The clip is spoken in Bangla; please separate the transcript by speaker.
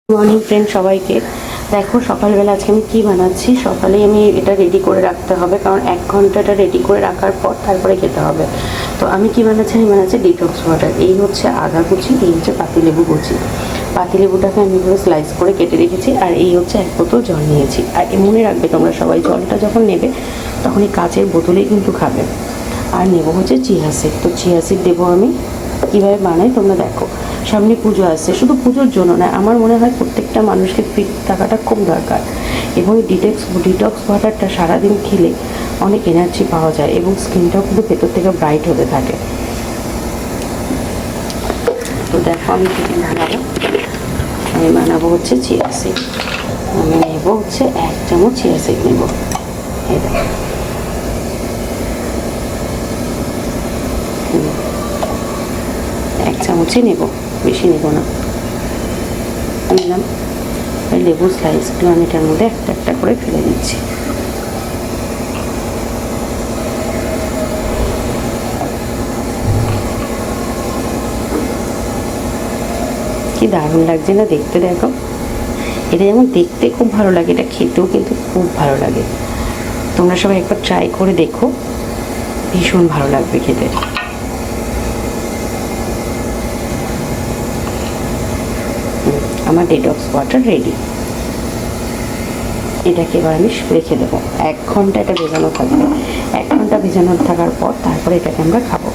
Speaker 1: মর্নিং ফ্রেন্ড সবাইকে। দেখো সকালবেলা আজকে আমি কী বানাচ্ছি। সকালেই আমি এটা রেডি করে রাখতে হবে, কারণ 1 ঘন্টাটা রেডি করে রাখার পর তারপরে খেতে হবে। তো আমি কী বানাচ্ছি, আমি বানাচ্ছি ডিটক্স ওয়াটার। এই হচ্ছে আদা কুচি, এই হচ্ছে পাতিলেবু কুচি। পাতিলেবুটাকে আমি পুরো স্লাইস করে কেটে রেখেছি, আর এই হচ্ছে 1 বোতল জল নিয়েছি। আর মনে রাখবে তোমরা সবাই, জলটা যখন নেবে তখন এই কাচের বোতলেই কিন্তু খাবে। আর নেবো হচ্ছে চিয়া সিড। তো চিয়া সিড দেবো আমি। কীভাবে বানাই তোমরা দেখো। সামনে পুজো আসছে, শুধু পুজোর জন্য না, আমার মনে হয় প্রত্যেকটা মানুষকে ফিট থাকাটা খুব দরকার। এবং ডিটক্স ওয়াটারটা সারাদিন খেলে অনেক এনার্জি পাওয়া যায় এবং স্কিনটাও কিন্তু ভেতর থেকে ব্রাইট হতে থাকে। তো দেখো আমি কী বানাবো। আমি বানাবো হচ্ছে চিয়া সিড। আমি নেবো হচ্ছে 1 চামচ চিয়া সিড নেব। এই দেখো, 1 চামচই নেব, বেশি নেব না। নিলাম। ওই লেবুর স্লাইসগুলো আমি এটার মধ্যে একটা একটা করে ফেলে দিচ্ছি। কি দারুণ লাগছে না দেখতে, দেখো। এটা যেমন দেখতে খুব ভালো লাগে, এটা খেতেও কিন্তু খুব ভালো লাগে। তোমরা সবাই একবার ট্রাই করে দেখো, ভীষণ ভালো লাগবে খেতে। আমার ডিটক্স ওয়াটার রেডি। এটাকে এবার আমি রেখে দেবো 1 ঘন্টা। এটা ভেজানো থাকবে। 1 ঘন্টা ভেজানো থাকার পর তারপরে এটাকে আমরা খাবো।